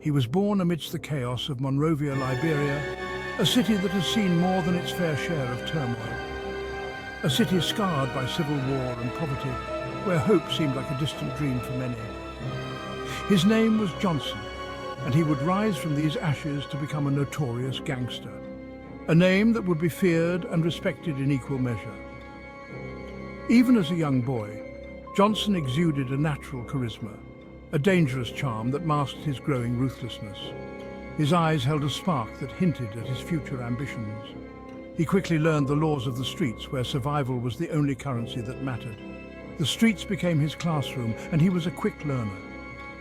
He was born amidst the chaos of Monrovia, Liberia, a city that has seen more than its fair share of turmoil. A city scarred by civil war and poverty, where hope seemed like a distant dream for many. His name was Johnson, and he would rise from these ashes to become a notorious gangster. A name that would be feared and respected in equal measure. Even as a young boy, Johnson exuded a natural charisma, a dangerous charm that masked his growing ruthlessness. His eyes held a spark that hinted at his future ambitions. He quickly learned the laws of the streets, where survival was the only currency that mattered. The streets became his classroom, and he was a quick learner.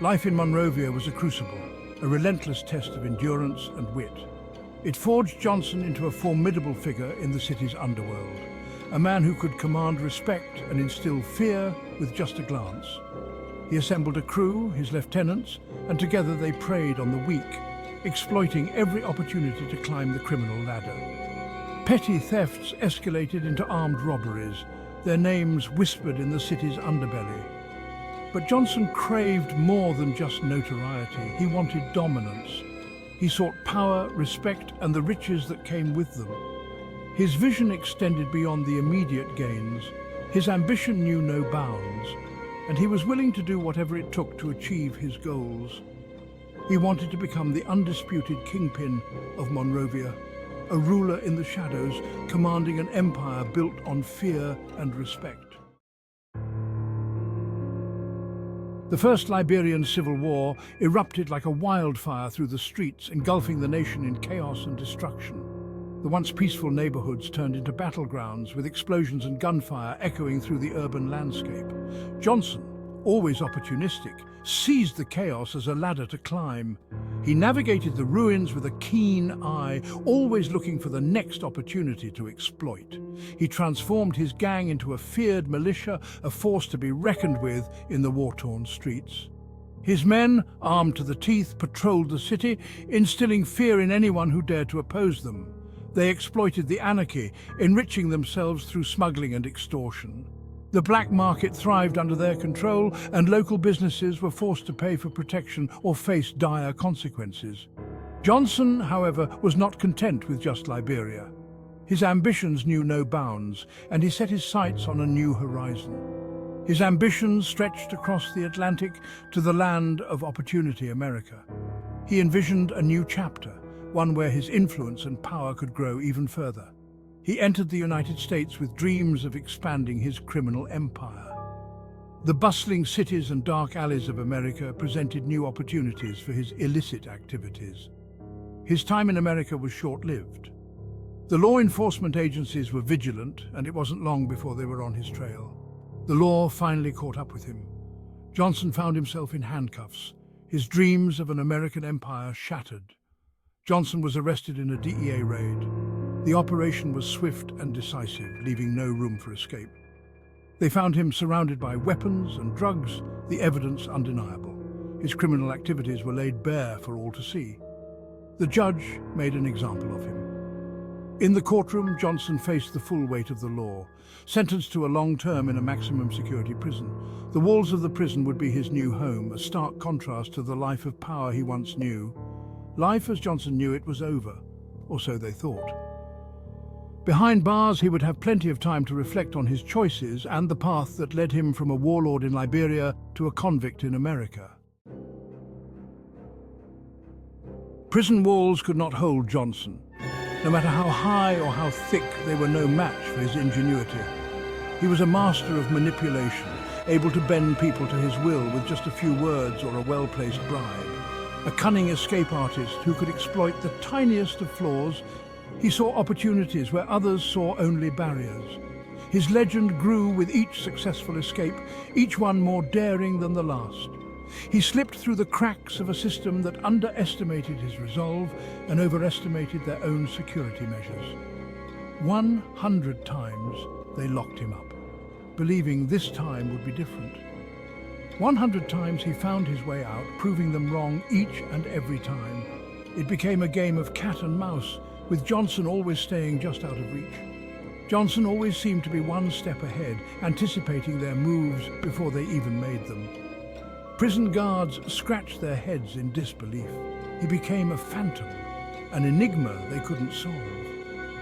Life in Monrovia was a crucible, a relentless test of endurance and wit. It forged Johnson into a formidable figure in the city's underworld, a man who could command respect and instill fear with just a glance. He assembled a crew, his lieutenants, and together they preyed on the weak, exploiting every opportunity to climb the criminal ladder. Petty thefts escalated into armed robberies, their names whispered in the city's underbelly. But Johnson craved more than just notoriety. He wanted dominance. He sought power, respect, and the riches that came with them. His vision extended beyond the immediate gains. His ambition knew no bounds, and he was willing to do whatever it took to achieve his goals. He wanted to become the undisputed kingpin of Monrovia, a ruler in the shadows, commanding an empire built on fear and respect. The First Liberian Civil War erupted like a wildfire through the streets, engulfing the nation in chaos and destruction. The once peaceful neighborhoods turned into battlegrounds, with explosions and gunfire echoing through the urban landscape. Johnson, always opportunistic, seized the chaos as a ladder to climb. He navigated the ruins with a keen eye, always looking for the next opportunity to exploit. He transformed his gang into a feared militia, a force to be reckoned with in the war-torn streets. His men, armed to the teeth, patrolled the city, instilling fear in anyone who dared to oppose them. They exploited the anarchy, enriching themselves through smuggling and extortion. The black market thrived under their control, and local businesses were forced to pay for protection or face dire consequences. Johnson, however, was not content with just Liberia. His ambitions knew no bounds, and he set his sights on a new horizon. His ambitions stretched across the Atlantic to the land of opportunity, America. He envisioned a new chapter, one where his influence and power could grow even further. He entered the United States with dreams of expanding his criminal empire. The bustling cities and dark alleys of America presented new opportunities for his illicit activities. His time in America was short-lived. The law enforcement agencies were vigilant, and it wasn't long before they were on his trail. The law finally caught up with him. Johnson found himself in handcuffs, his dreams of an American empire shattered. Johnson was arrested in a DEA raid. The operation was swift and decisive, leaving no room for escape. They found him surrounded by weapons and drugs, the evidence undeniable. His criminal activities were laid bare for all to see. The judge made an example of him. In the courtroom, Johnson faced the full weight of the law. Sentenced to a long term in a maximum security prison, the walls of the prison would be his new home, a stark contrast to the life of power he once knew. Life as Johnson knew it was over, or so they thought. Behind bars, he would have plenty of time to reflect on his choices and the path that led him from a warlord in Liberia to a convict in America. Prison walls could not hold Johnson. No matter how high or how thick, they were no match for his ingenuity. He was a master of manipulation, able to bend people to his will with just a few words or a well-placed bribe. A cunning escape artist who could exploit the tiniest of flaws. He saw opportunities where others saw only barriers. His legend grew with each successful escape, each one more daring than the last. He slipped through the cracks of a system that underestimated his resolve and overestimated their own security measures. 100 times they locked him up, believing this time would be different. 100 times he found his way out, proving them wrong each and every time. It became a game of cat and mouse, with Johnson always staying just out of reach. Johnson always seemed to be one step ahead, anticipating their moves before they even made them. Prison guards scratched their heads in disbelief. He became a phantom, an enigma they couldn't solve.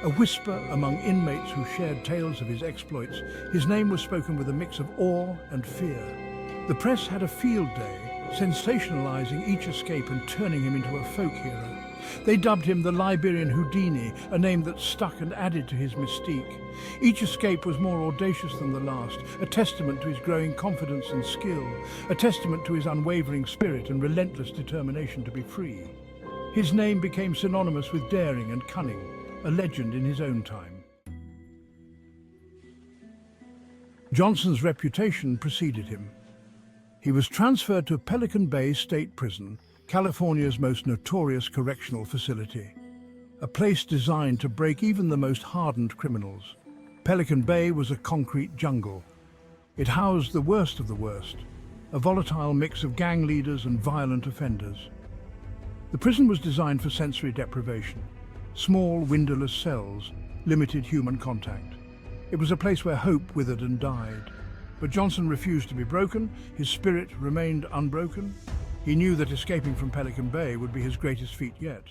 A whisper among inmates who shared tales of his exploits, his name was spoken with a mix of awe and fear. The press had a field day, sensationalizing each escape and turning him into a folk hero. They dubbed him the Liberian Houdini, a name that stuck and added to his mystique. Each escape was more audacious than the last, a testament to his growing confidence and skill, a testament to his unwavering spirit and relentless determination to be free. His name became synonymous with daring and cunning, a legend in his own time. Johnson's reputation preceded him. He was transferred to Pelican Bay State Prison, California's most notorious correctional facility, a place designed to break even the most hardened criminals. Pelican Bay was a concrete jungle. It housed the worst of the worst, a volatile mix of gang leaders and violent offenders. The prison was designed for sensory deprivation. Small, windowless cells, limited human contact. It was a place where hope withered and died. But Johnson refused to be broken. His spirit remained unbroken. He knew that escaping from Pelican Bay would be his greatest feat yet.